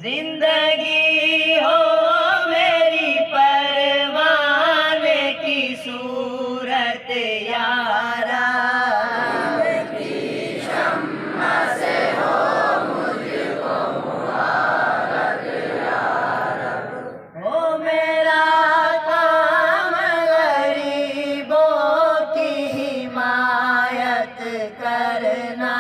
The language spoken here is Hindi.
जिंदगी हो मेरी परवाने की सूरत यारा, ओ मेरा काम गरीबों की हिमायत करना।